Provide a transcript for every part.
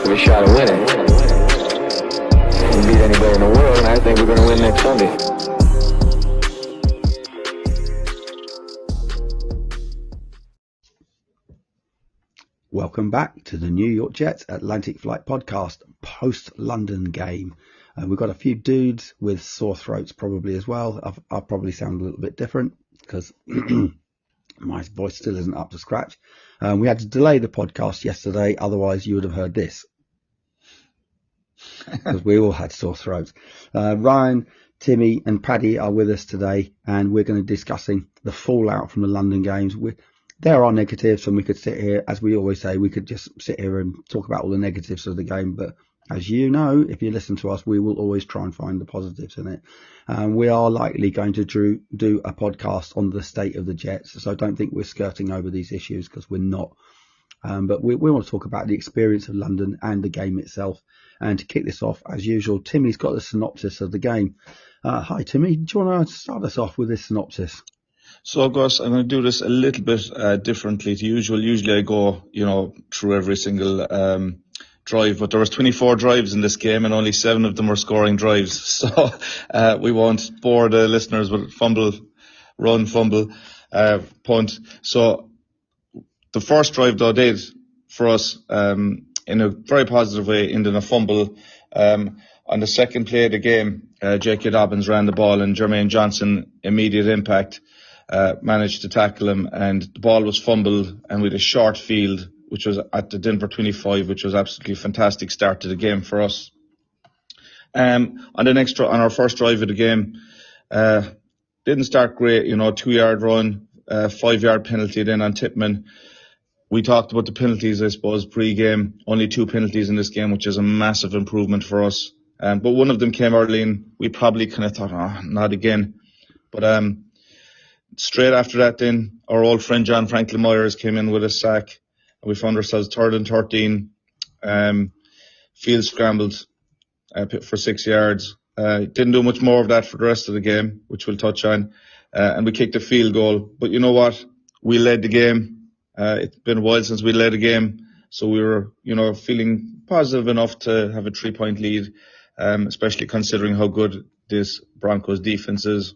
of a shot of winning. We can beat anybody in the world, and I think we're going to win next Sunday. Welcome back to the New York Jets Atlantic Flight Podcast post-London game. We've got a few dudes with sore throats probably as well. I'll probably sound a little bit different because my voice still isn't up to scratch. We had to delay the podcast yesterday, otherwise you would have heard this. Because we all had sore throats. Ryan, Timmy and Paddy are with us today, and we're going to be discussing the fallout from the London games. There are negatives, and we could sit here, as we always say, we could just sit here and talk about all the negatives of the game. But as you know, if you listen to us, we will always try and find the positives in it. We are likely going to do a podcast on the state of the Jets, so don't think we're skirting over these issues, because we're not. But we want to talk about the experience of London and the game itself. And to kick this off, as usual, Timmy's got the synopsis of the game. Hi, Timmy. Do you want to start us off with this synopsis? So, Gus, I'm going to do this a little bit differently to usual. Usually I go, through every single drive, but there was 24 drives in this game and only 7 of them were scoring drives. So we won't bore the listeners with fumble, punt. So the first drive, though, did for us in a very positive way, ended in a fumble. On the second play of the game, J.K. Dobbins ran the ball and Jermaine Johnson, immediate impact, managed to tackle him, and the ball was fumbled, and we had a short field, which was at the Denver 25, which was absolutely fantastic start to the game for us. On our first drive of the game, didn't start great, 2-yard run, 5-yard penalty then on Tippmann. We talked about the penalties, I suppose, pre-game. Only 2 penalties in this game, which is a massive improvement for us. But one of them came early, and we probably kind of thought, not again. But straight after that, then our old friend John Franklin Myers came in with a sack, and we found ourselves 3rd and 13. Field scrambled for 6 yards. Didn't do much more of that for the rest of the game, which we'll touch on. And we kicked a field goal. But you know what? We led the game. It's been a while since we led a game, so we were, feeling positive enough to have a 3-point lead, especially considering how good this Broncos defense is.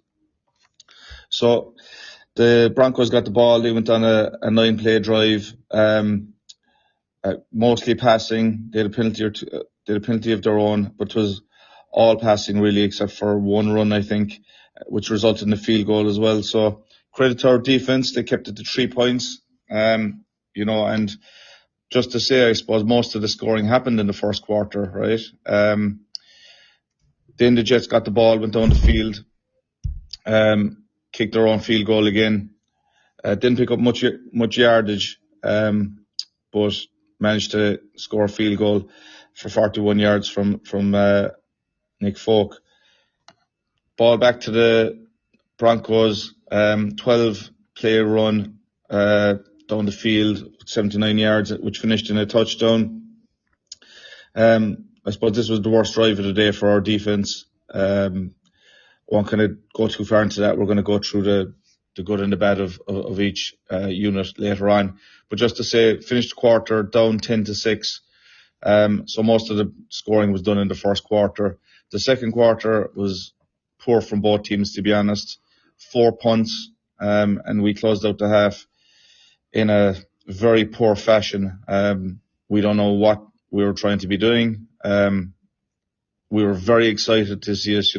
So the Broncos got the ball. They went on a 9-play drive, mostly passing. They had a penalty of their own, but it was all passing really, except for one run, I think, which resulted in a field goal as well. So credit to our defense. They kept it to 3 points. And just to say, I suppose most of the scoring happened in the first quarter, right? Then the Jets got the ball, went down the field, kicked their own field goal again. Didn't pick up much yardage, but managed to score a field goal for 41 yards from Nick Folk. Ball back to the Broncos, 12-play run, down the field, 79 yards, which finished in a touchdown. I suppose this was the worst drive of the day for our defense. Won't kind of go too far into that. We're going to go through the good and the bad of each unit later on. But just to say, finished the quarter down 10-6. So most of the scoring was done in the first quarter. The second quarter was poor from both teams, to be honest. 4 punts, and we closed out the half in a very poor fashion. We don't know what we were trying to be doing. We were very excited to see us,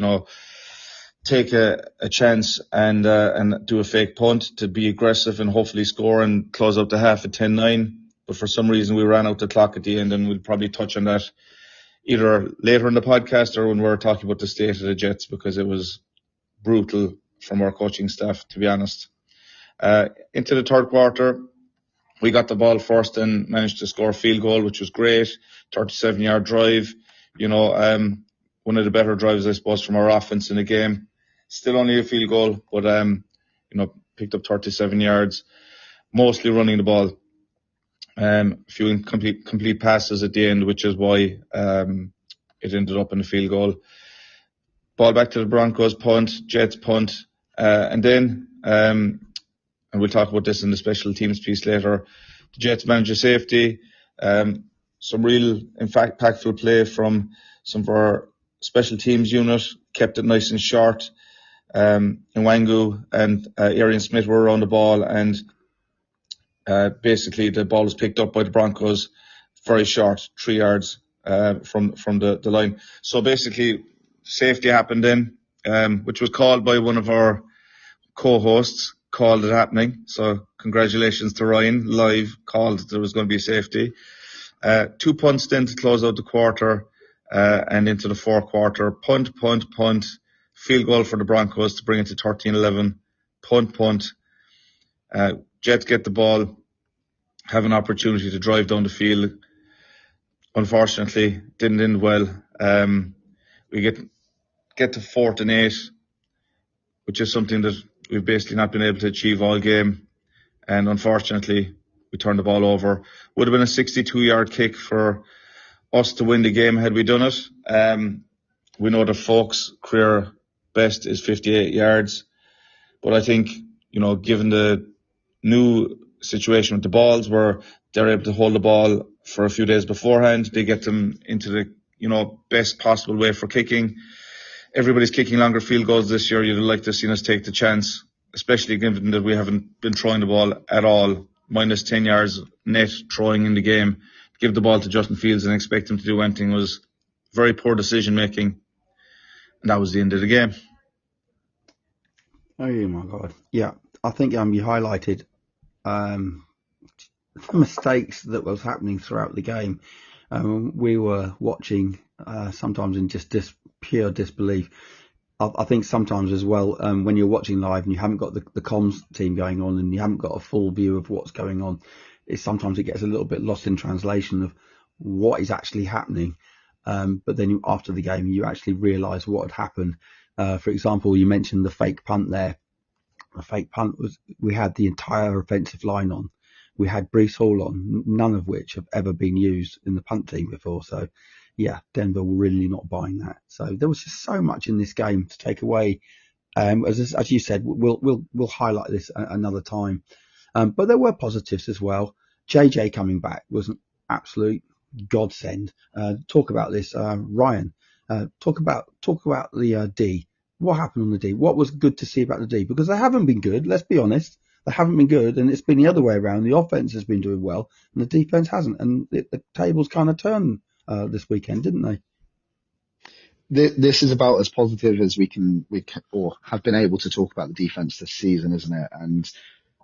take a chance and do a fake punt to be aggressive and hopefully score and close out the half at 10-9. But for some reason we ran out the clock at the end, and we'll probably touch on that either later in the podcast or when we're talking about the state of the Jets, because it was brutal from our coaching staff, to be honest. Into the third quarter, we got the ball first and managed to score a field goal, which was great. 37-yard drive. One of the better drives, I suppose, from our offense in the game. Still only a field goal, but, picked up 37 yards, mostly running the ball. A few incomplete passes at the end, which is why it ended up in a field goal. Ball back to the Broncos, punt, Jets punt, and then, and we'll talk about this in the special teams piece later, the Jets manage a safety, some real impactful play from some of our special teams unit, kept it nice and short. Nwangu and Arian Smith were around the ball, and basically the ball was picked up by the Broncos very short, 3 yards from the line. So basically, safety happened then, which was called by one of our co-hosts, called it happening. So congratulations to Ryan, live called there was going to be a safety. 2 punts then to close out the quarter and into the fourth quarter. Punt, field goal for the Broncos to bring it to 13-11. Punt. Jets get the ball, have an opportunity to drive down the field. Unfortunately, didn't end well. We get to 4th and 8, which is something that we've basically not been able to achieve all game. And unfortunately, we turned the ball over. Would have been a 62-yard kick for us to win the game had we done it. We know that folks' career best is 58 yards. But I think, given the new situation with the balls where they're able to hold the ball for a few days beforehand, they get them into the, best possible way for kicking. Everybody's kicking longer field goals this year. You'd like to see us take the chance, especially given that we haven't been throwing the ball at all. Minus 10 yards net throwing in the game. Give the ball to Justin Fields and expect him to do anything was very poor decision making. And that was the end of the game. Oh my God. Yeah, I think you highlighted the mistakes that was happening throughout the game. We were watching sometimes in just pure disbelief. I think sometimes as well, when you're watching live and you haven't got the comms team going on and you haven't got a full view of what's going on, sometimes it gets a little bit lost in translation of what is actually happening. But then after the game, you actually realise what had happened. For example, you mentioned the fake punt there. The fake punt was, we had the entire offensive line on. We had Breece Hall on, none of which have ever been used in the punt team before. So, yeah, Denver were really not buying that. So there was just so much in this game to take away. As you said, we'll highlight this another time. But there were positives as well. JJ coming back was an absolute godsend. Talk about this, Ryan. Talk about the D. What happened on the D? What was good to see about the D? Because they haven't been good. Let's be honest. They haven't been good, and it's been the other way around. The offense has been doing well, and the defense hasn't. And the tables kind of turned this weekend, didn't they? This is about as positive as we can or have been able to talk about the defense this season, isn't it?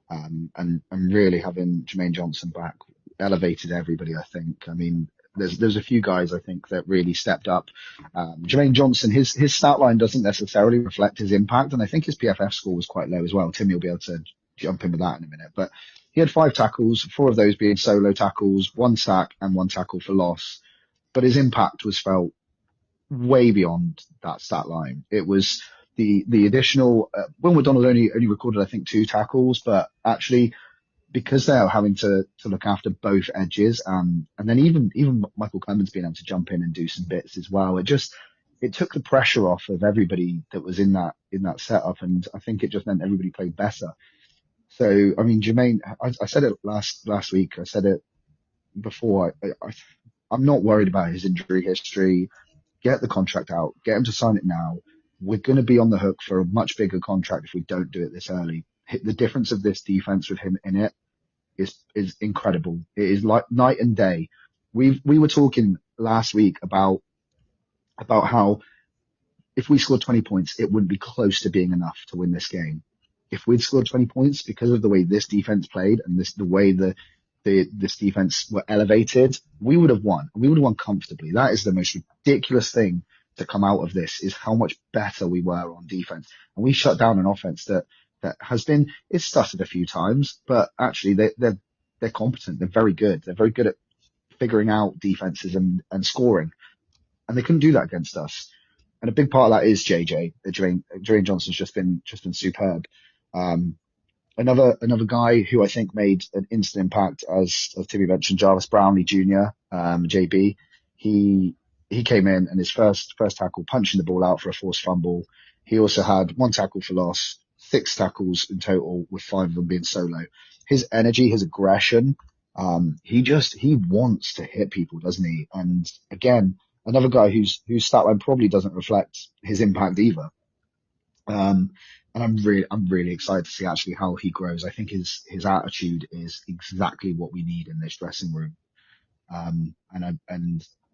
And really having Jermaine Johnson back elevated everybody, I think. I mean, there's a few guys I think that really stepped up. Jermaine Johnson, his stat line doesn't necessarily reflect his impact, and I think his PFF score was quite low as well. Timmy will be able to jump in with that in a minute, but he had 5 tackles, 4 of those being solo tackles, 1 sack and 1 tackle for loss. But his impact was felt way beyond that stat line. It was the additional, Will McDonald only recorded, I think, 2 tackles, but actually, because they are having to look after both edges, and then even Michael Clemens being able to jump in and do some bits as well, it took the pressure off of everybody that was in that setup, and I think it just meant everybody played better. So, I mean, Jermaine, I said it last week, I said it before, I'm not worried about his injury history. Get the contract out, get him to sign it now. We're going to be on the hook for a much bigger contract if we don't do it this early. The difference of this defense with him in it is incredible. It is like night and day. We were talking last week about how if we scored 20 points, it wouldn't be close to being enough to win this game. If we'd scored 20 points because of the way this defense played and the way this defense were elevated, we would have won. We would have won comfortably. That is the most ridiculous thing to come out of this, is how much better we were on defense. And we shut down an offense that has been, it's stuttered a few times, but actually they're competent. They're very good. They're very good at figuring out defenses and scoring. And they couldn't do that against us. And a big part of that is JJ. Jermaine Johnson's just been superb. Another guy who I think made an instant impact, as Timmy mentioned, Jarvis Brownlee Jr., JB. He came in and his first tackle, punching the ball out for a forced fumble. He also had 1 tackle for loss, 6 tackles in total, with 5 of them being solo. His energy, his aggression, He wants to hit people, doesn't he? And again, another guy whose stat line probably doesn't reflect his impact either. And I'm really excited to see actually how he grows. I think his attitude is exactly what we need in this dressing room. And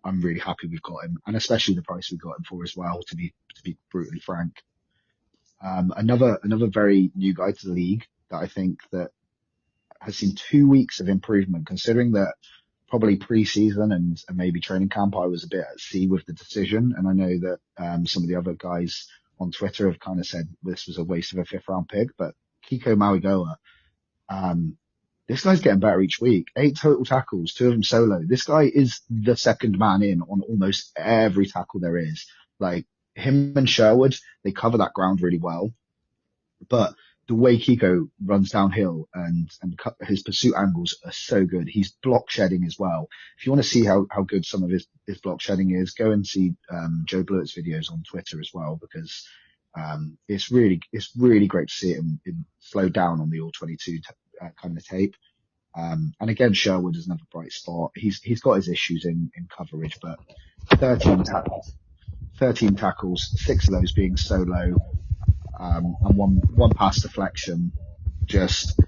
I'm really happy we've got him, and especially the price we got him for as well, to be brutally frank. Another very new guy to the league that I think that has seen 2 weeks of improvement, considering that probably pre-season and maybe training camp, I was a bit at sea with the decision. And I know that, some of the other guys on Twitter have kind of said this was a waste of a 5th round pick, but Kiko Mauigoa, this guy's getting better each week. 8 total tackles, 2 of them solo. This guy is the second man in on almost every tackle there is. Like, him and Sherwood, they cover that ground really well. But the way Kiko runs downhill and his pursuit angles are so good. He's block shedding as well. If you want to see how good some of his block shedding is, go and see Joe Blewett's videos on Twitter as well, because it's really great to see it in slowed down on the all 22 kind of tape. And again, Sherwood is another bright spot. He's got his issues in coverage, but 13 tackles, 6 of those being solo, and one pass deflection. Just,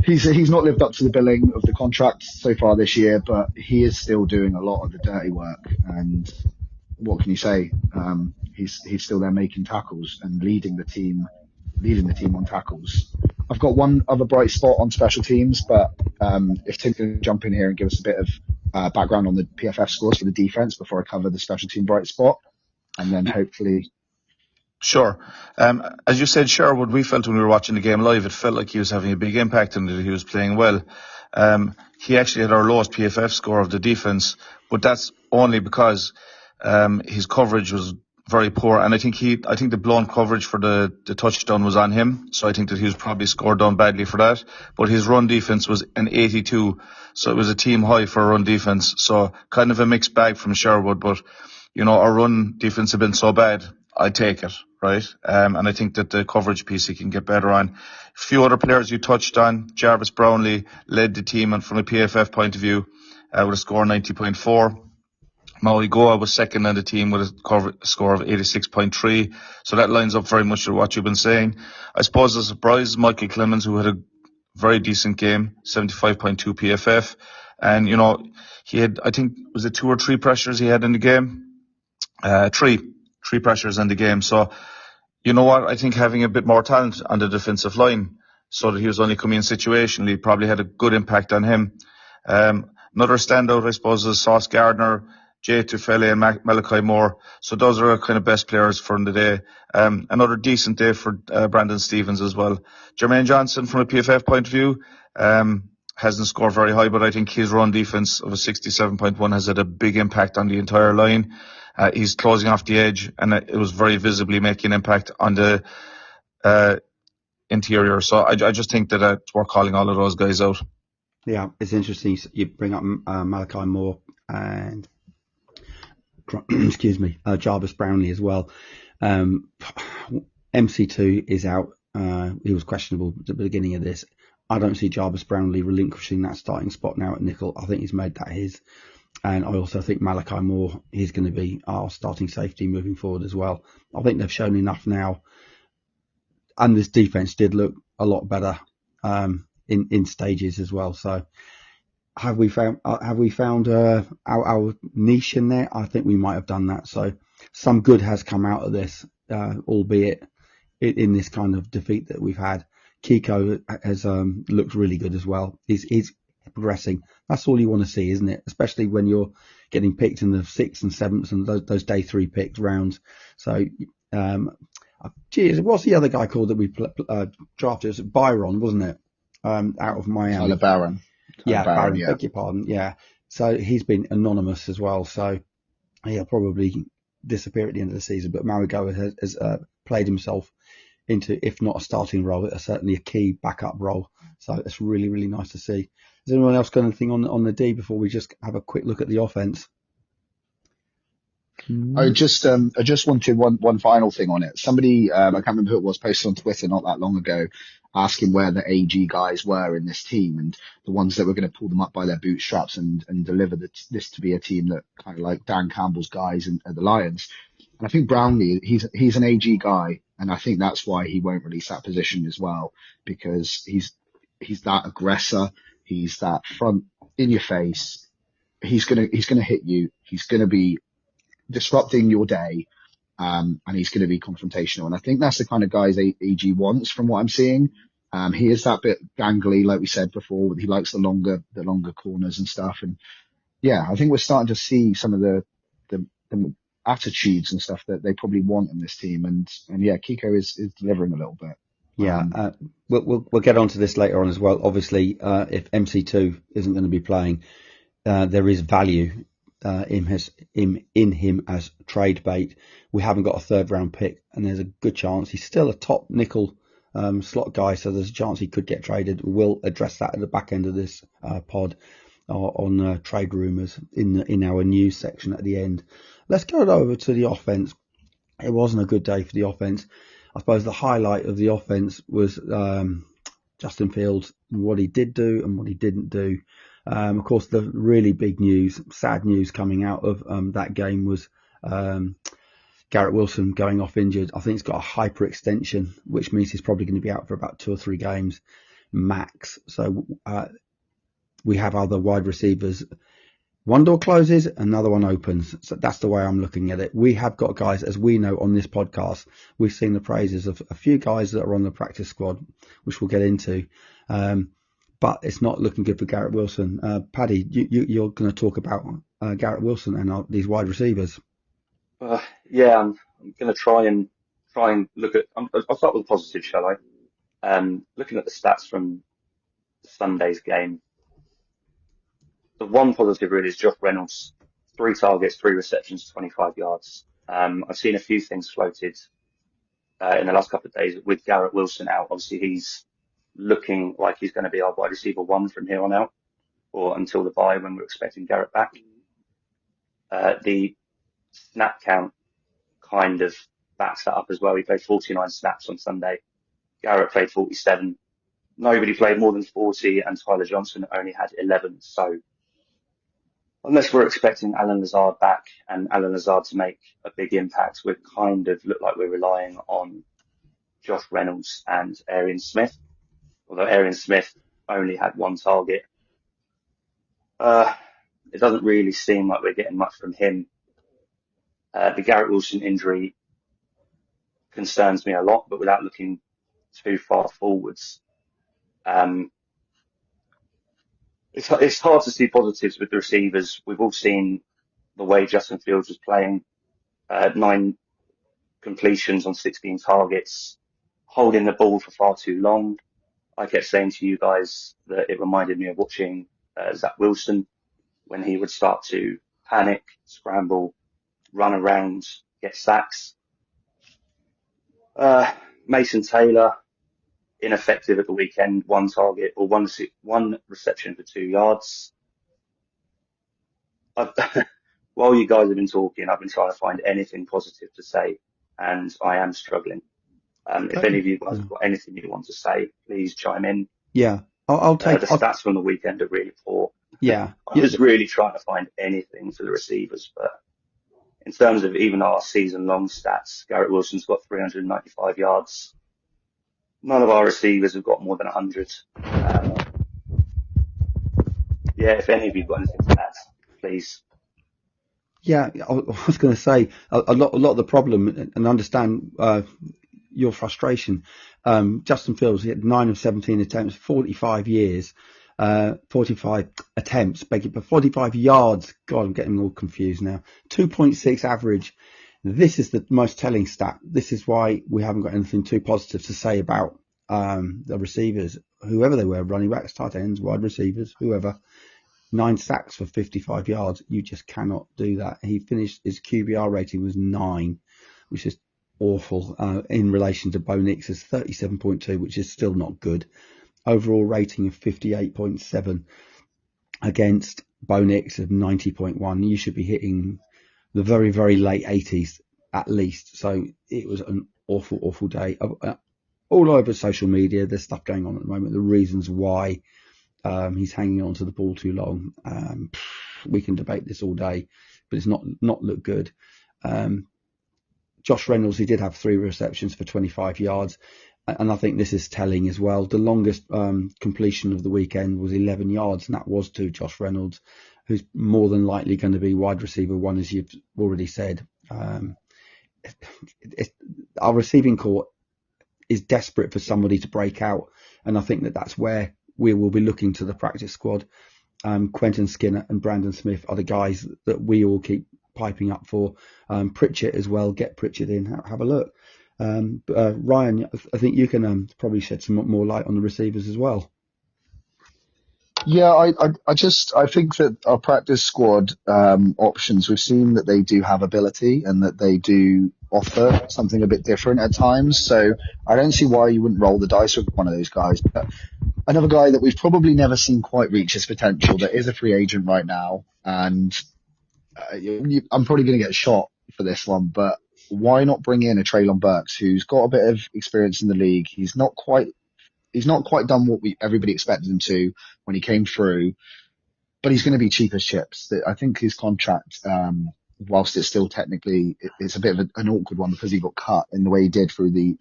he's not lived up to the billing of the contract so far this year, but he is still doing a lot of the dirty work. And what can you say? He's still there making tackles and leading the team on tackles. I've got one other bright spot on special teams, but if Tim can jump in here and give us a bit of background on the PFF scores for the defense before I cover the special team bright spot, and then hopefully. Sure. As you said, Sherwood, we felt when we were watching the game live, it felt like he was having a big impact and that he was playing well. He actually had our lowest PFF score of the defense, but that's only because his coverage was very poor, and I think the blown coverage for the touchdown was on him, so I think that he was probably scored down badly for that. But his run defense was an 82, so it was a team high for a run defense. So kind of a mixed bag from Sherwood, but our run defense have been so bad, I take it, right? And I think that the coverage piece he can get better on. A few other players you touched on. Jarvis Brownlee led the team, and from a PFF point of view, with a score of 90.4. Mauigoa was second on the team with a score of 86.3. So that lines up very much with what you've been saying. I suppose the surprise is Michael Clemens, who had a very decent game, 75.2 PFF. And, he had, I think, was it 2 or 3 pressures he had in the game? Three pressures in the game. So, you know what? I think having a bit more talent on the defensive line, so that he was only coming in situationally, probably had a good impact on him. Another standout, I suppose, is Sauce Gardner, Jay Tufele and Malachi Moore. So those are our kind of best players from the day. Another decent day for Brandon Stevens as well. Jermaine Johnson, from a PFF point of view, hasn't scored very high, but I think his run defense of a 67.1 has had a big impact on the entire line. He's closing off the edge, and it was very visibly making an impact on the interior. So I just think that we're calling all of those guys out. Yeah, it's interesting. You bring up Malachi Moore and Jarvis Brownlee as well. MC2 is out. He was questionable at the beginning of this. I don't see Jarvis Brownlee relinquishing that starting spot now at nickel. I think he's made that his. And I also think Malachi Moore is going to be our starting safety moving forward as well. I think they've shown enough now. And this defense did look a lot better in stages as well. So have we found our niche in there? I think we might have done that. So some good has come out of this, albeit in this kind of defeat that we've had. Kiko has looked really good as well. He's progressing. That's all you want to see, isn't it? Especially when you're getting picked in the 6th and 7th and those day 3 picked rounds. So, what's the other guy called that we drafted? It was Byron, wasn't it? Out of Miami. Tyler Barron. Barron, yeah. Beg your pardon. Yeah. So he's been anonymous as well. So he'll probably disappear at the end of the season. But Mauigoa has played himself into, if not a starting role, certainly a key backup role. So it's really, really nice to see. Has anyone else got anything on the D before we just have a quick look at the offense? I just wanted one final thing on it. Somebody, I can't remember who it was, posted on Twitter not that long ago, asking where the AG guys were in this team and the ones that were going to pull them up by their bootstraps and deliver this to be a team that kind of like Dan Campbell's guys at the Lions. And I think Brownlee, he's an AG guy, and I think that's why he won't release that position as well, because he's that aggressor, he's that front in your face. He's gonna hit you. He's gonna be disrupting your day, and he's gonna be confrontational. And I think that's the kind of guys AG wants, from what I'm seeing. He is that bit gangly, like we said before. He likes the longer corners and stuff. And yeah, I think we're starting to see some of the attitudes and stuff that they probably want in this team. And yeah, Kiko is delivering a little bit. Yeah, we'll get onto this later on as well. Obviously, if MC2 isn't going to be playing, there is value in him as trade bait. We haven't got a third round pick, and there's a good chance he's still a top nickel slot guy, so there's a chance he could get traded. We'll address that at the back end of this pod on trade rumours in our news section at the end. Let's go over to the offence. It wasn't a good day for the offence. I suppose the highlight of the offence was Justin Fields, what he did do and what he didn't do. Of course, the really big news, sad news coming out of that game was Garrett Wilson going off injured. I think he's got a hyperextension, which means he's probably going to be out for about 2 or 3 games max. So we have other wide receivers. One door closes, another one opens. So that's the way I'm looking at it. We have got guys, as we know on this podcast, we've seen the praises of a few guys that are on the practice squad, which we'll get into. But it's not looking good for Garrett Wilson. Paddy, you're going to talk about Garrett Wilson and these wide receivers. Yeah, I'm going to try and look at. I'll start with the positive, shall I? Looking at the stats from Sunday's game, the one positive really is Josh Reynolds, 3 targets, 3 receptions, 25 yards. I've seen a few things floated in the last couple of days with Garrett Wilson out. Obviously, he's looking like he's going to be our wide receiver 1 from here on out, or until the bye when we're expecting Garrett back. The snap count kind of backs that up as well. He played 49 snaps on Sunday. Garrett played 47. Nobody played more than 40, and Tyler Johnson only had 11. So unless we're expecting Alan Lazard back and Alan Lazard to make a big impact, we kind of look like we're relying on Josh Reynolds and Arian Smith. Although Arian Smith only had 1 target, it doesn't really seem like we're getting much from him. The Garrett Wilson injury concerns me a lot, but without looking too far forwards, it's hard to see positives with the receivers. We've all seen the way Justin Fields was playing, 9 completions on 16 targets, holding the ball for far too long. I kept saying to you guys that it reminded me of watching Zach Wilson when he would start to panic, scramble, run around, get sacks. Mason Taylor, ineffective at the weekend, 1 target or one reception for 2 yards. While you guys have been talking, I've been trying to find anything positive to say, and I am struggling. If any of you guys have got anything you want to say, please chime in. Yeah, I'll take the stats from the weekend are really poor. Yeah, I was really trying to find anything for the receivers, but in terms of even our season-long stats, Garrett Wilson's got 395 yards. None of our receivers have got more than 100. Yeah, if any of you have got anything to add, please. Yeah, I was going to say a lot of the problem, and understand your frustration. Justin Fields, he had 9 of 17 attempts, 45 years, 45 attempts, but 45 yards. God, I'm getting all confused now. 2.6 average. This is the most telling stat. This is why we haven't got anything too positive to say about the receivers, whoever they were, running backs, tight ends, wide receivers, whoever. 9 sacks for 55 yards. You just cannot do that. He finished, his QBR rating was 9, which is awful in relation to Bo Nix's 37.2, which is still not good. Overall rating of 58.7 against Bo Nix of 90.1. You should be hitting the very, very late 80s at least. So it was an awful, awful day. all over social media. There's stuff going on at the moment. The reasons why he's hanging on to the ball too long. We can debate this all day, but it's not looked good. Josh Reynolds, he did have 3 receptions for 25 yards. And I think this is telling as well. The longest completion of the weekend was 11 yards, and that was to Josh Reynolds, who's more than likely going to be wide receiver 1, as you've already said. Our receiving corps is desperate for somebody to break out, and I think that's where we will be looking to the practice squad. Quentin Skinner and Brandon Smith are the guys that we all keep piping up for. Pritchett as well. Get Pritchett in. Have a look. Ryan, I think you can probably shed some more light on the receivers as well. Yeah, I think that our practice squad options, we've seen that they do have ability and that they do offer something a bit different at times. So I don't see why you wouldn't roll the dice with one of those guys. But another guy that we've probably never seen quite reach his potential, that is a free agent right now, and I'm probably going to get shot for this one, but why not bring in a Treylon Burks who's got a bit of experience in the league? He's not quite done what everybody expected him to when he came through, but he's going to be cheap as chips. I think his contract, whilst it's still technically, it's a bit of an awkward one because he got cut in the way he did through the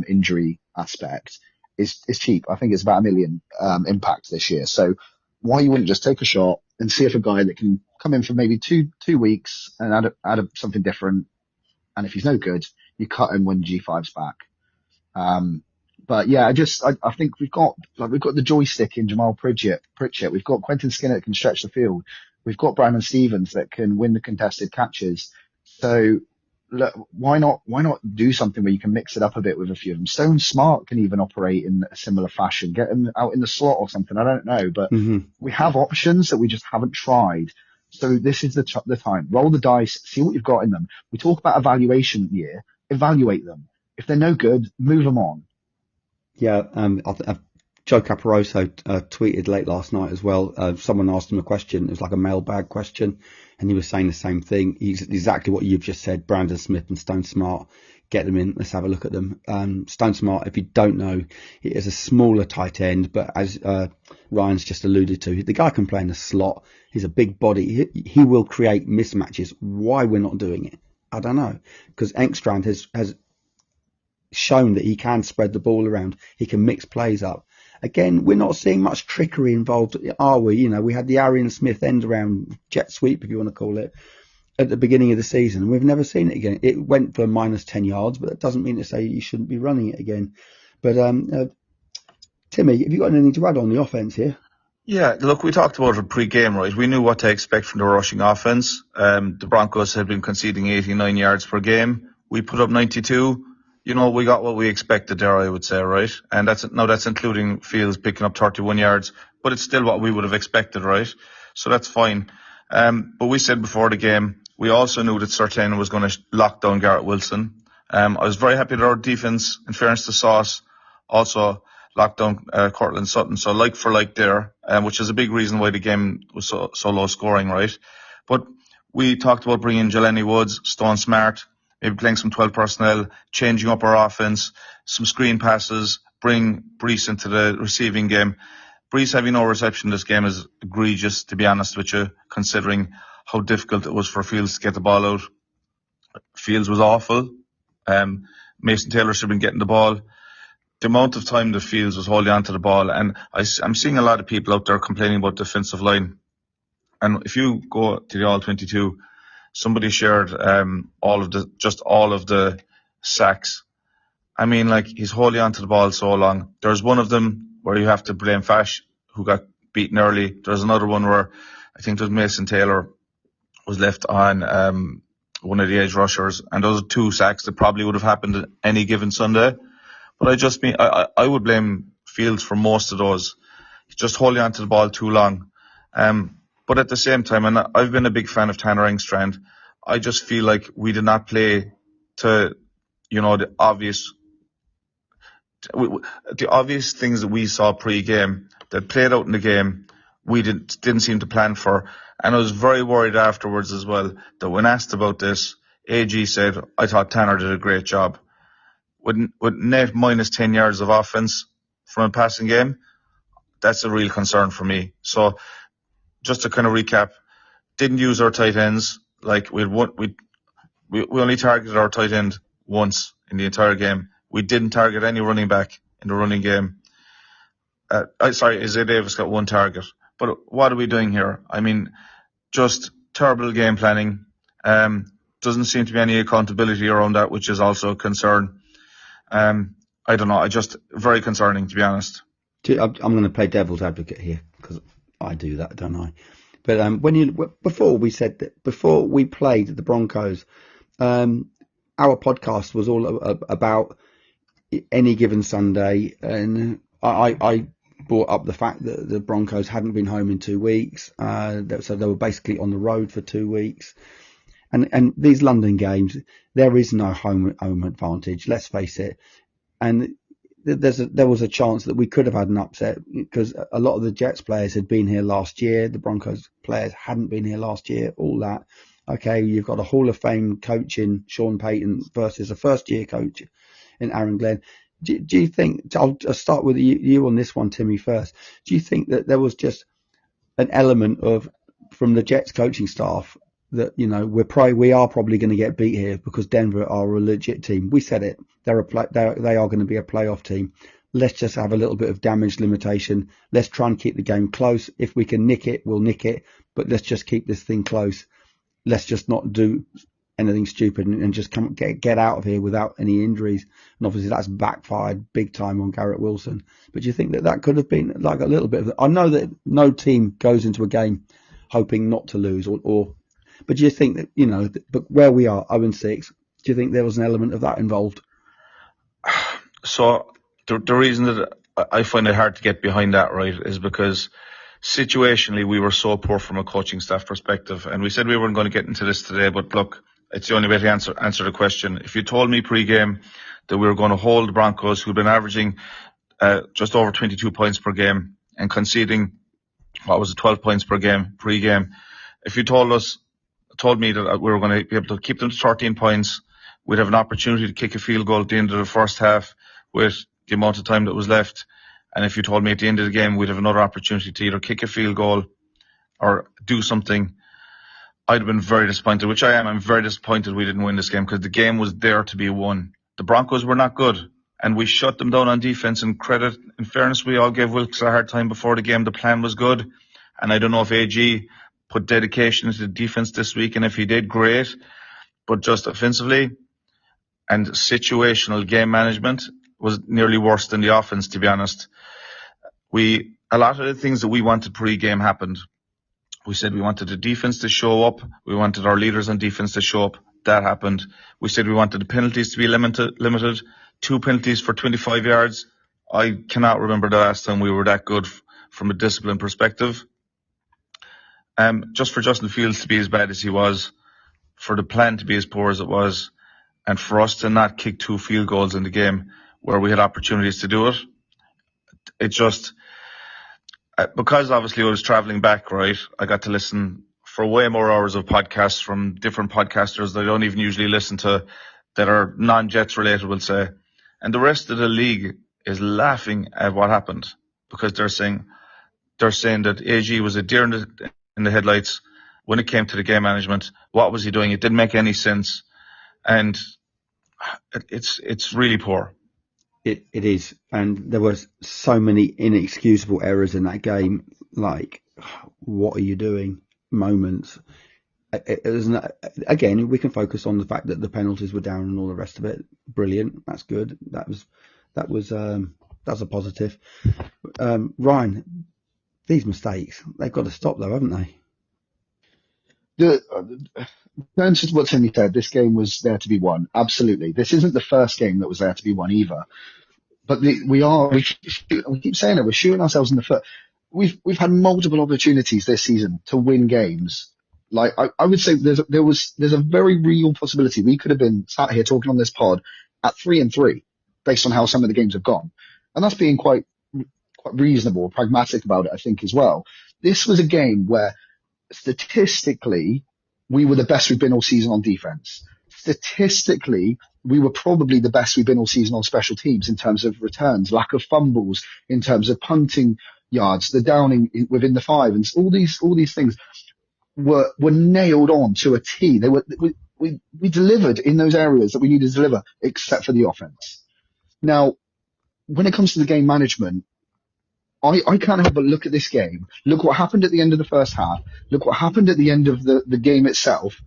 injury aspect. Is cheap. I think it's about $1 million impact this year. So why you wouldn't just take a shot and see if a guy that can come in for maybe two weeks and add something different. And if he's no good, you cut him when G5's back. But yeah, I think we've got the joystick in Jamal Pritchett. We've got Quentin Skinner that can stretch the field. We've got Brandon Stevens that can win the contested catches. So look, why not do something where you can mix it up a bit with a few of them? Stone Smart can even operate in a similar fashion. Get him out in the slot or something. I don't know, but we have options that we just haven't tried. So this is the time. Roll the dice, see what you've got in them. We talk about evaluation year. Evaluate them. If they're no good, move them on. Yeah, Joe Caporoso tweeted late last night as well. Someone asked him a question. It was like a mailbag question, and he was saying the same thing. He's exactly what you've just said. Brandon Smith and Stone Smart, get them in. Let's have a look at them. Stone Smart, if you don't know, he is a smaller tight end, but as Ryan's just alluded to, the guy can play in the slot. He's a big body. He will create mismatches. Why we're not doing it, I don't know. Because Engstrand has shown that he can spread the ball around. He can mix plays up. Again, we're not seeing much trickery involved, are we? You know, we had the Arian Smith end around jet sweep, if you want to call it, at the beginning of the season. We've never seen it again. It went for minus 10 yards, but that doesn't mean to say you shouldn't be running it again. But Timmy, have you got anything to add on the offense here? Yeah, look, we talked about it pre-game, right? We knew what to expect from the rushing offense. The Broncos had been conceding 89 yards per game. We put up 92. You know, we got what we expected there, I would say, right? And that's including Fields picking up 31 yards, but it's still what we would have expected, right? So that's fine. But we said before the game, we also knew that Surtain was going to lock down Garrett Wilson. I was very happy that our defense, in fairness to Sauce, also locked down Cortland Sutton. So like for like there, which is a big reason why the game was so low scoring, right? But we talked about bringing Jelani Woods, Stone Smart, maybe playing some 12 personnel, changing up our offense, some screen passes, bring Brees into the receiving game. Brees having no reception this game is egregious, to be honest with you, considering how difficult it was for Fields to get the ball out. Fields was awful. Mason Taylor should have been getting the ball. The amount of time that Fields was holding on to the ball, and I'm seeing a lot of people out there complaining about defensive line. And if you go to the All-22, somebody shared all of the sacks. I mean, like, he's holding on to the ball so long. There's one of them where you have to blame Fash, who got beaten early. There's another one where I think it was Mason Taylor was left on one of the edge rushers, and those are 2 sacks that probably would have happened any given Sunday. But I would blame Fields for most of those. He's just holding on to the ball too long. But at the same time, and I've been a big fan of Tanner Engstrand, I just feel like we did not play to, the obvious things that we saw pre-game that played out in the game. We didn't seem to plan for. And I was very worried afterwards as well that when asked about this, AG said, I thought Tanner did a great job. with net minus 10 yards of offense from a passing game, that's a real concern for me. So just to kind of recap, didn't use our tight ends. Like we only targeted our tight end once in the entire game. We didn't target any running back in the running game. Isaiah Davis got one target. But what are we doing here? I mean, just terrible game planning. Doesn't seem to be any accountability around that, which is also a concern. I don't know. Very concerning, to be honest. I'm going to play devil's advocate here because I do that, don't I? But before we played the Broncos, our podcast was all about any given Sunday, and I brought up the fact that the Broncos hadn't been home in 2 weeks, so they were basically on the road for 2 weeks. And these London games, there is no home advantage. Let's face it. And there was a chance that we could have had an upset because a lot of the Jets players had been here last year. The Broncos players hadn't been here last year. All that. Okay, you've got a Hall of Fame coach in Sean Payton versus a first-year coach in Aaron Glenn. Do you think? I'll start with you on this one, Timmy, first. Do you think that there was just an element of from the Jets coaching staff that we are probably going to get beat here because Denver are a legit team? We said it. They are going to be a playoff team. Let's just have a little bit of damage limitation. Let's try and keep the game close. If we can nick it, we'll nick it. But let's just keep this thing close. Let's just not do anything stupid and just get out of here without any injuries. And obviously that's backfired big time on Garrett Wilson. But do you think that could have been like a little bit of? I know that no team goes into a game hoping not to lose, but do you think that but where we are 0-6, do you think there was an element of that involved? So the reason that I find it hard to get behind that, right, is because situationally we were so poor from a coaching staff perspective, and we said we weren't going to get into this today, but look, it's the only way to answer the question. If you told me pre-game that we were going to hold the Broncos, who'd been averaging just over 22 points per game and conceding 12 points per game pre-game, if you told me that we were going to be able to keep them to 13 points, we'd have an opportunity to kick a field goal at the end of the first half with the amount of time that was left, and if you told me at the end of the game we'd have another opportunity to either kick a field goal or do something, I'd have been very disappointed, which I am. I'm very disappointed we didn't win this game because the game was there to be won. The Broncos were not good, and we shut them down on defense. And credit, in fairness, we all gave Wilkes a hard time before the game. The plan was good, and I don't know if AG put dedication into the defense this week, and if he did, great. But just offensively and situational game management was nearly worse than the offense, to be honest. A lot of the things that we wanted pre-game happened. We said we wanted the defense to show up. We wanted our leaders on defense to show up. That happened. We said we wanted the penalties to be limited. 2 penalties for 25 yards. I cannot remember the last time we were that good from a discipline perspective. Just for Justin Fields to be as bad as he was, for the plan to be as poor as it was, and for us to not kick 2 field goals in the game where we had opportunities to do it, it just... because obviously I was traveling back, right, I got to listen for way more hours of podcasts from different podcasters that I don't even usually listen to that are non-Jets related, we'll say. And the rest of the league is laughing at what happened because they're saying that AG was a deer in the headlights when it came to the game management. What was he doing? It didn't make any sense. And it's really poor. It is, and there was so many inexcusable errors in that game. Like, what are you doing? Moments. Again, we can focus on the fact that the penalties were down and all the rest of it. Brilliant. That's good. That's a positive. Ryan, these mistakes, they've got to stop though, haven't they? Going to what Timmy said, this game was there to be won. Absolutely. This isn't the first game that was there to be won either. But we keep saying it, we're shooting ourselves in the foot. We've had multiple opportunities this season to win games. Like I would say there's a very real possibility we could have been sat here talking on this pod at 3-3 based on how some of the games have gone. And that's being quite reasonable, pragmatic about it, I think, as well. This was a game where statistically we were the best we've been all season on defense. Statistically, we were probably the best we've been all season on special teams in terms of returns, lack of fumbles, in terms of punting yards, the downing within the 5, and all these things were nailed on to a T. We delivered in those areas that we needed to deliver, except for the offense. Now, when it comes to the game management, I can't help but look at this game. Look what happened at the end of the first half. Look what happened at the end of the game itself.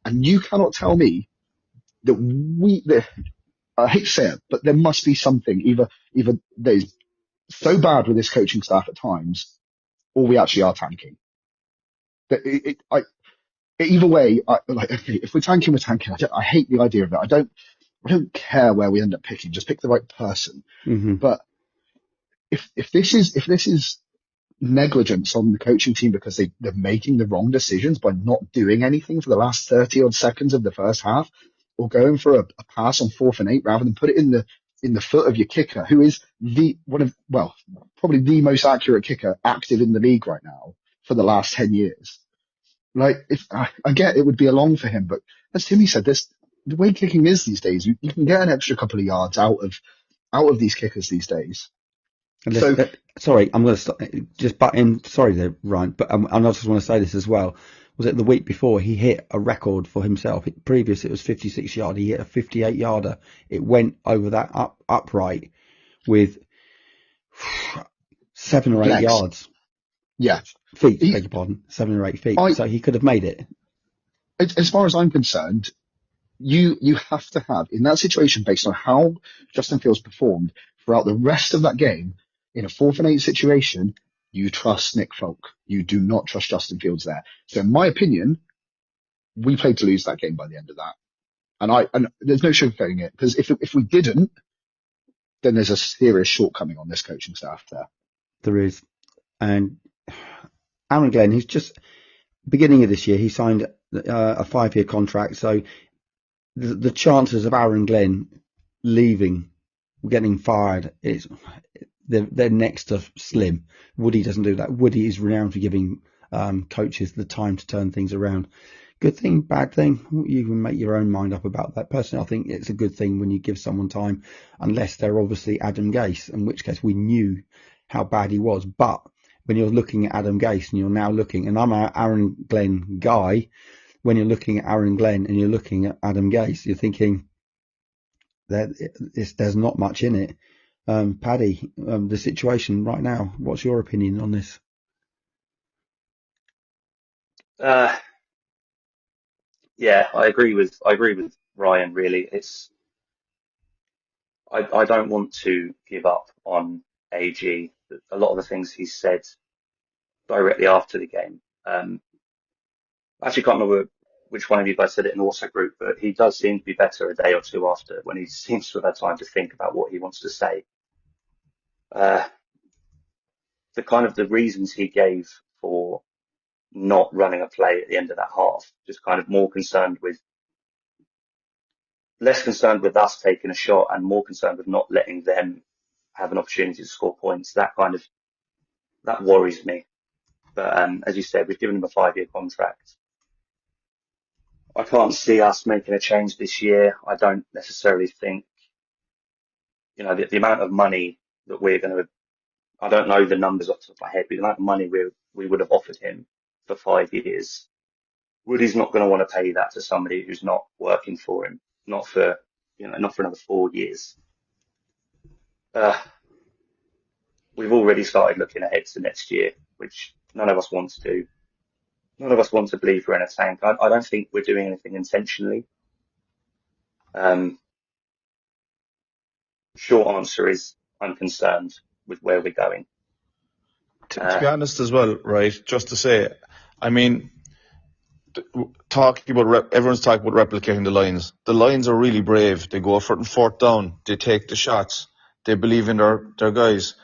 And you cannot tell me that I hate to say it, but there must be something. Either they're so bad with this coaching staff at times, or we actually are tanking. Either way, okay, if we're tanking, we're tanking. I hate the idea of it. I don't care where we end up picking. Just pick the right person. Mm-hmm. But if this is negligence on the coaching team because they're making the wrong decisions by not doing anything for the last 30 odd seconds of the first half, or going for a pass on 4th and 8 rather than put it in the foot of your kicker, who is probably the most accurate kicker active in the league right now for the last 10 years. Like, I get it would be a long for him, but as Timmy said, the way kicking is these days, you can get an extra couple of yards out of these kickers these days. Sorry, I'm going to just butt in. Sorry there, Ryan, but I just want to say this as well. Was it the week before he hit a record for himself? Previous it was 56 yard. He hit a 58 yarder. It went over that upright with 7 or 8 yards. Yeah, feet. Beg your pardon, 7 or 8 feet. So he could have made it. As far as I'm concerned, you have to have in that situation, based on how Justin Fields performed throughout the rest of that game, in a 4th and 8 situation, you trust Nick Folk. You do not trust Justin Fields there. So in my opinion, we played to lose that game by the end of that. And there's no sugarcoating it, because if we didn't, then there's a serious shortcoming on this coaching staff there. There is. And Aaron Glenn, he's just beginning of this year, he signed a 5-year contract. So the chances of Aaron Glenn leaving, getting fired, they're next to slim. Woody doesn't do that. Woody is renowned for giving coaches the time to turn things around. Good thing, bad thing, you can make your own mind up about that. Personally, I think it's a good thing when you give someone time, unless they're obviously Adam Gase, in which case we knew how bad he was. But when you're looking at Adam Gase and you're now looking, and I'm an Aaron Glenn guy, when you're looking at Aaron Glenn and you're looking at Adam Gase, you're thinking there's not much in it. Paddy, the situation right now, what's your opinion on this? Yeah, I agree with Ryan, really. I don't want to give up on AG. A lot of the things he said directly after the game. I actually can't remember which one of you guys said it in the WhatsApp group, but he does seem to be better a day or two after, when he seems to have had time to think about what he wants to say. The reasons he gave for not running a play at the end of that half, just kind of less concerned with us taking a shot and more concerned with not letting them have an opportunity to score points. That worries me. But as you said, we've given him a 5-year contract. I can't see us making a change this year. I don't necessarily think, the amount of money that we're going to, I don't know the numbers off the top of my head, but the amount of money we would have offered him for 5 years, Woody's not going to want to pay that to somebody who's not working for him, not for another 4 years. We've already started looking ahead to next year, which none of us want to do. None of us want to believe we're in a tank. I don't think we're doing anything intentionally. Short answer is I'm concerned with where we're going. To be honest as well, right, just to say, I mean, everyone's talking about replicating the Lions. The Lions are really brave. They go for it on 4th down. They take the shots. They believe in their guys.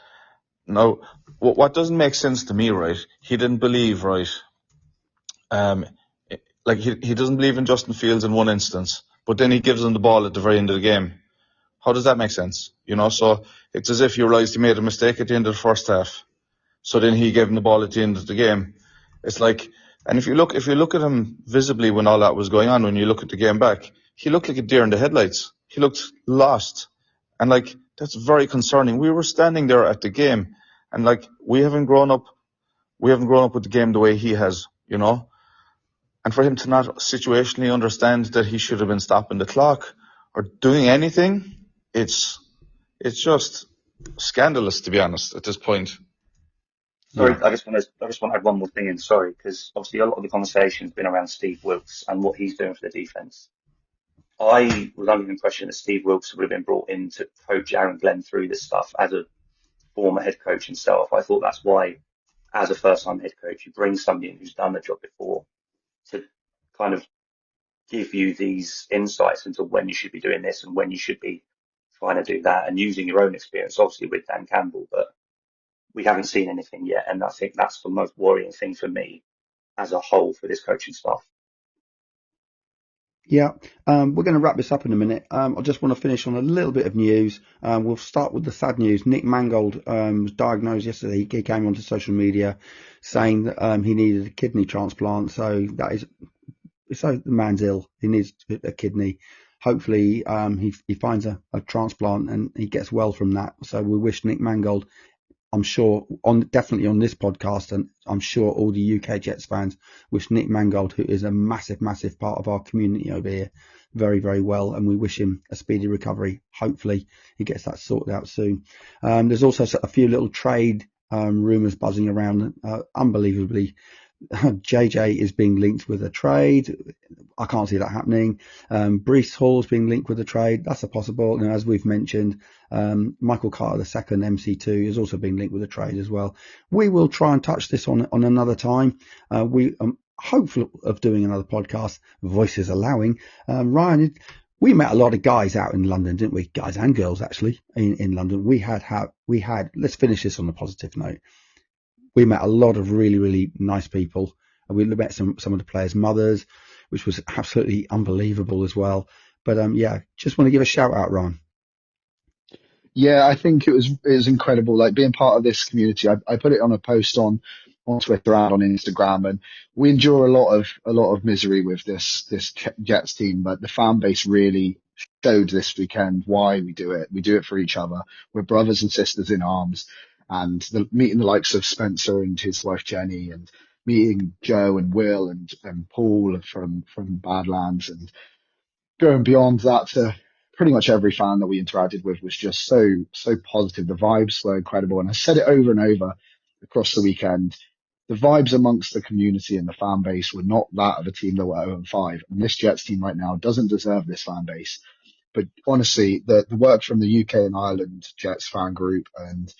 Now, what doesn't make sense to me, right, he didn't believe, right, he doesn't believe in Justin Fields in one instance, but then he gives him the ball at the very end of the game. How does that make sense? So it's as if you realised he made a mistake at the end of the first half. So then he gave him the ball at the end of the game. It's like, and if you look at him visibly when all that was going on, when you look at the game back, he looked like a deer in the headlights. he looked lost. And like, that's very concerning. We were standing there at the game, and like, we haven't grown up with the game the way he has, you know? And for him to not situationally understand that he should have been stopping the clock or doing anything, it's just scandalous, to be honest, at this point. Sorry, Yeah. I just want to add one more thing in. Sorry, because obviously a lot of the conversation has been around Steve Wilkes and what he's doing for the defense. I was under the impression that Steve Wilkes would have been brought in to coach Aaron Glenn through this stuff as a former head coach himself. I thought that's why, as a first-time head coach, you bring somebody in who's done the job before to kind of give you these insights into when you should be doing this and when you should be trying to do that, and using your own experience, obviously with Dan Campbell. But we haven't seen anything yet, and I think that's the most worrying thing for me as a whole for this coaching staff. Yeah, we're going to wrap this up in a minute. I just want to finish on a little bit of news. We'll start with the sad news. Nick Mangold was diagnosed yesterday. He came onto social media saying that he needed a kidney transplant. So the man's ill. He needs a kidney. Hopefully, he finds a transplant and he gets well from that. So we wish Nick Mangold, I'm sure, definitely on this podcast, and I'm sure all the UK Jets fans wish Nick Mangold, who is a massive, massive part of our community over here, very, very well, and we wish him a speedy recovery. Hopefully he gets that sorted out soon. There's also a few little trade rumours buzzing around. Unbelievably, JJ is being linked with a trade. I can't see that happening. Breece Hall's being linked with a trade. That's a possible. And as we've mentioned, Michael Carter II, MC2, is also being linked with a trade as well. We will try and touch this on another time. We hopeful of doing another podcast, voices allowing. Ryan, we met a lot of guys out in London, didn't we? Guys and girls, actually, in London. We had, let's finish this on a positive note. We met a lot of really, really nice people. And we met some of the players' mothers, which was absolutely unbelievable as well. But just want to give a shout out, Ron. Yeah, I think it was incredible. Like being part of this community, I put it on a post on Twitter and on Instagram, and we endure a lot of misery with this Jets team, but the fan base really showed this weekend why we do it. We do it for each other. We're brothers and sisters in arms, and meeting the likes of Spencer and his wife Jenny, and meeting Joe and Will and Paul from Badlands, and going beyond that to pretty much every fan that we interacted with was just so positive. The vibes were incredible, and I said it over and over across the weekend. The vibes amongst the community and the fan base were not that of a team that were 0-5, and this Jets team right now doesn't deserve this fan base. But honestly, the work from the UK and Ireland Jets fan group and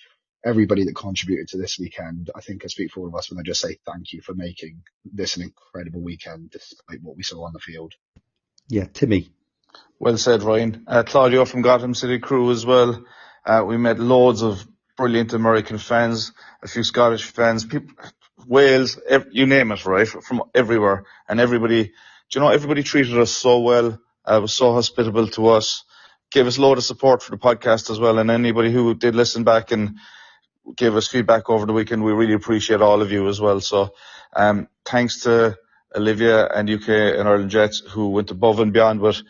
everybody that contributed to this weekend, I think I speak for all of us when I just say thank you for making this an incredible weekend despite what we saw on the field. Yeah, Timmy. Well said, Ryan. Claudio from Gotham City Crew as well. We met loads of brilliant American fans, a few Scottish fans, people, Wales, you name it, right? From everywhere. And everybody treated us so well, was so hospitable to us, gave us a load of support for the podcast as well. And anybody who did listen back and gave us feedback over the weekend, we really appreciate all of you as well. So thanks to Olivia and UK and Ireland Jets who went above and beyond with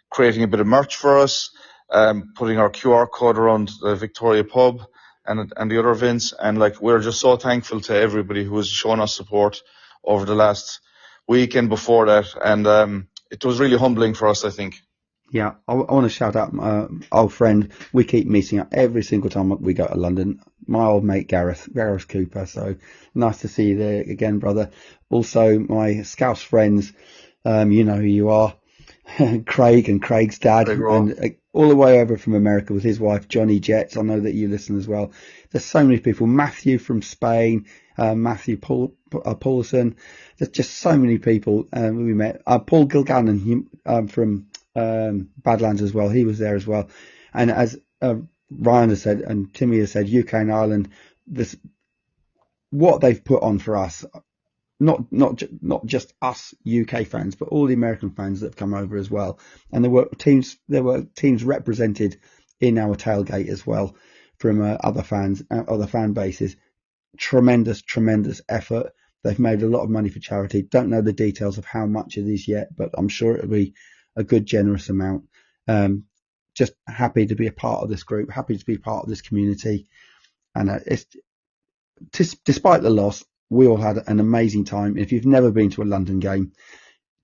creating a bit of merch for us, putting our QR code around the Victoria pub and the other events. And like, we're just so thankful to everybody who has shown us support over the last week and before that. And it was really humbling for us, I think. Yeah, I want to shout out my old friend. We keep meeting up every single time we go to London. My old mate Gareth Cooper. So nice to see you there again, brother. Also, my Scouse friends, you know who you are. Craig and Craig's dad, and all the way over from America with his wife Johnny Jets. I know that you listen as well. There's so many people. Matthew from Spain, Matthew Paulson. There's just so many people we met. Paul Gilgannon from Badlands as well. He was there as well. And as Ryan has said and Timmy has said, UK and Ireland, what they've put on for us. Not just us UK fans, but all the American fans that have come over as well. And there were teams represented in our tailgate as well from other fan bases. Tremendous effort. They've made a lot of money for charity. Don't know the details of how much it is yet, but I'm sure it'll be a good, generous amount. just happy to be a part of this group, happy to be part of this community. And despite the loss, we all had an amazing time. If you've never been to a London game,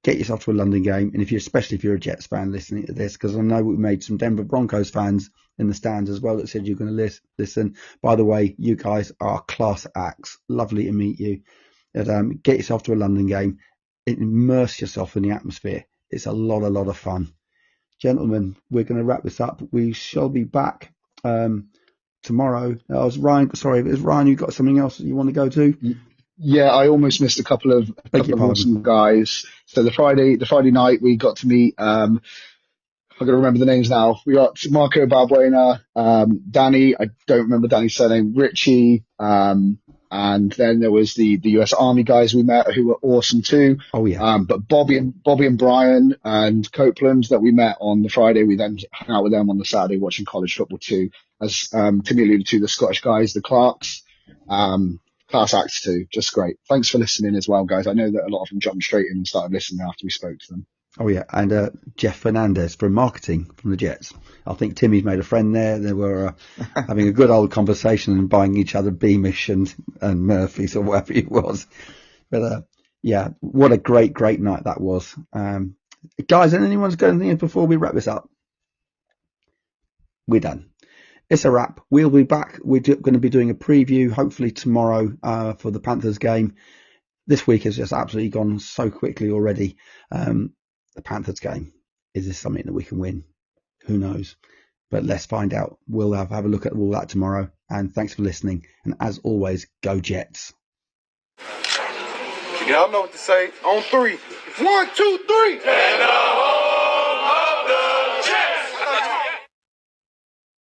get yourself to a London game. And especially if you're a Jets fan listening to this, because I know we made some Denver Broncos fans in the stands as well that said you're going to listen. By the way, you guys are class acts. Lovely to meet you. Get yourself to a London game. Immerse yourself in the atmosphere. It's a lot of fun. Gentlemen, we're going to wrap this up. We shall be back tomorrow. Ryan. Sorry, is Ryan, you got something else that you want to go to? Yeah, I almost missed a couple of awesome guys. So the Friday night we got to meet. I've got to remember the names now. We got Marco Balbuena, Danny. I don't remember Danny's surname. Richie. And then there was the US Army guys we met who were awesome too. Oh yeah. But Bobby and Brian and Copeland that we met on the Friday, we then hung out with them on the Saturday watching college football too. As Timmy alluded to, the Scottish guys, the Clarks, class acts too. Just great. Thanks for listening as well, guys. I know that a lot of them jumped straight in and started listening after we spoke to them. Oh yeah, and Jeff Fernandez from marketing from the Jets. I think Timmy's made a friend there. They were having a good old conversation and buying each other Beamish and Murphy's or whatever it was. But yeah, what a great night that was. Guys, anyone's got anything before we wrap this up? We're done. It's a wrap. We'll be back. We're going to be doing a preview hopefully tomorrow for the Panthers game. This week has just absolutely gone so quickly already. The Panthers game, is this something that we can win? Who knows? But let's find out. We'll have a look at all that tomorrow. And thanks for listening. And as always, go Jets. Y'all know what to say. On 3. 1, 2, 3.